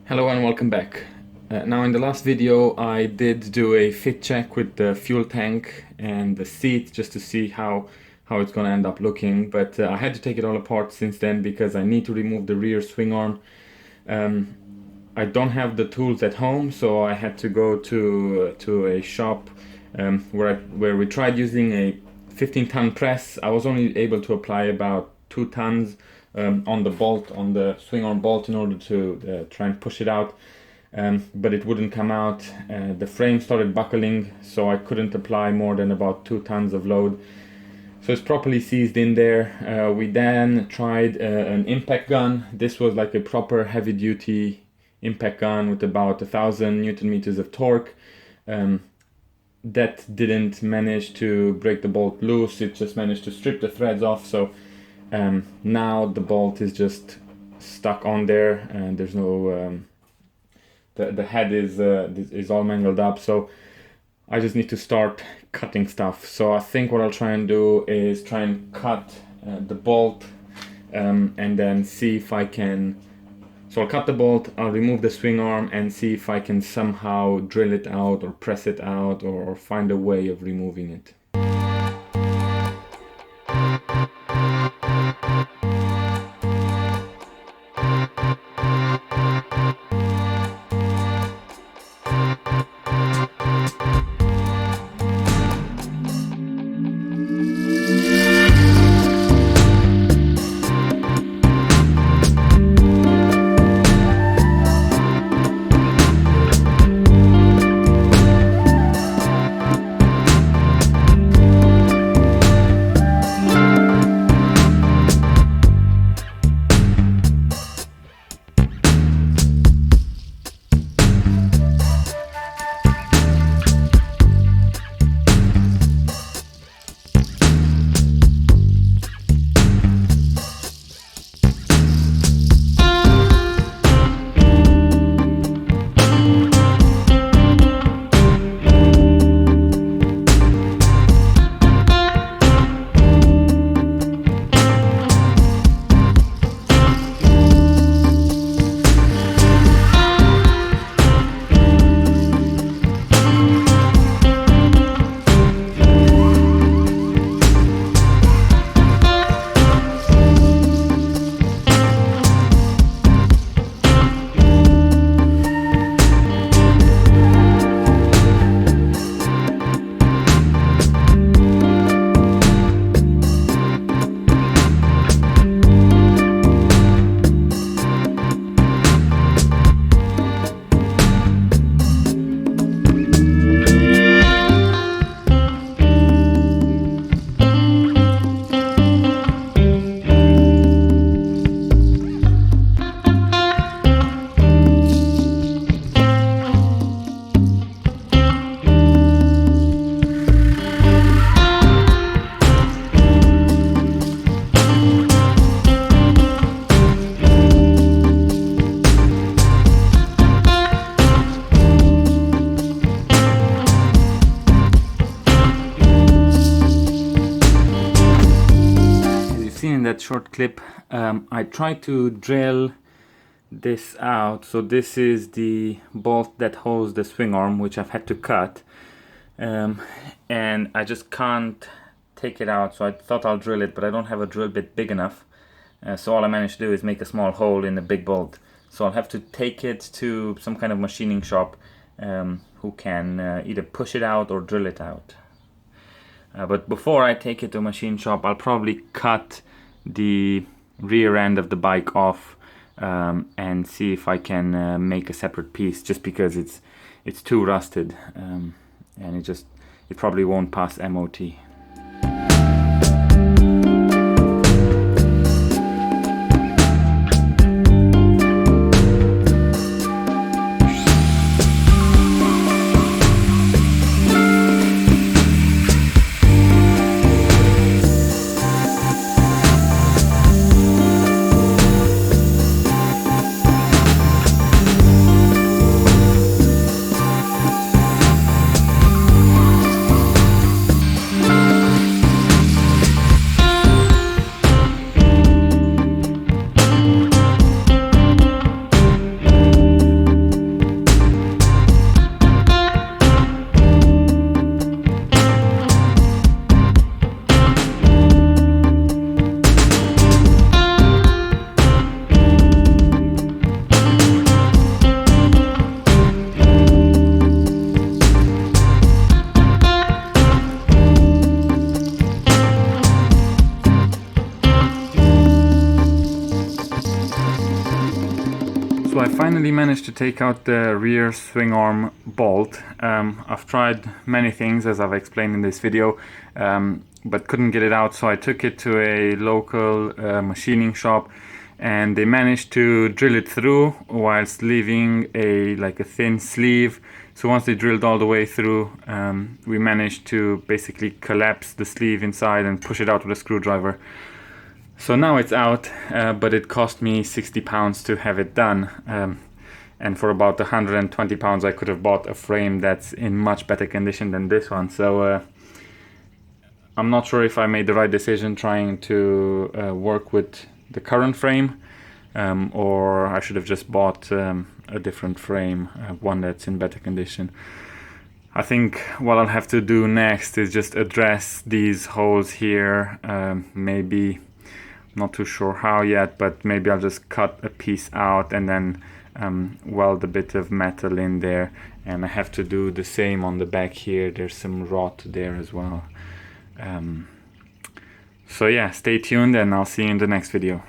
Hello and welcome back. Now in the last video I did do a fit check with the fuel tank and the seat just to see how it's going to end up looking, but I had to take it all apart since then because I need to remove the rear swing arm. I don't have the tools at home, so I had to go to a shop where we tried using a 15-ton press. I was only able to apply about 2 tons on the bolt, on the swing arm bolt, in order to try and push it out, but it wouldn't come out. The frame started buckling, so I couldn't apply more than about 2 tons of load. So it's properly seized in there. We then tried an impact gun. This was like a proper heavy duty impact gun with about 1,000 Newton meters of torque. That didn't manage to break the bolt loose, it just managed to strip the threads off. So now the bolt is just stuck on there, and there's no the head is all mangled up, so I just need to start cutting stuff. So I think what I'll try and do is try and cut the bolt and then see if I can. So I'll cut the bolt, I'll remove the swing arm and see if I can somehow drill it out or press it out or find a way of removing it. In that short clip, I tried to drill this out. So this is the bolt that holds the swing arm, which I've had to cut, and I just can't take it out. So I thought I'll drill it, but I don't have a drill bit big enough. So all I managed to do is make a small hole in the big bolt. So I'll have to take it to some kind of machining shop who can either push it out or drill it out. But before I take it to a machine shop, I'll probably cut the rear end of the bike off and see if I can make a separate piece, just because it's too rusted and it probably won't pass MOT. So I finally managed to take out the rear swing arm bolt. I've tried many things, as I've explained in this video, but couldn't get it out, so I took it to a local machining shop, and they managed to drill it through whilst leaving a thin sleeve. So once they drilled all the way through, we managed to basically collapse the sleeve inside and push it out with a screwdriver. So now it's out, but it cost me £60 to have it done. And for about £120 I could have bought a frame that's in much better condition than this one. So I'm not sure if I made the right decision trying to work with the current frame, or I should have just bought a different frame, one that's in better condition. I think what I'll have to do next is just address these holes here, maybe, not too sure how yet, but maybe I'll just cut a piece out and then weld a bit of metal in there. And I have to do the same on the back here. There's some rot there as well. So yeah, stay tuned and I'll see you in the next video.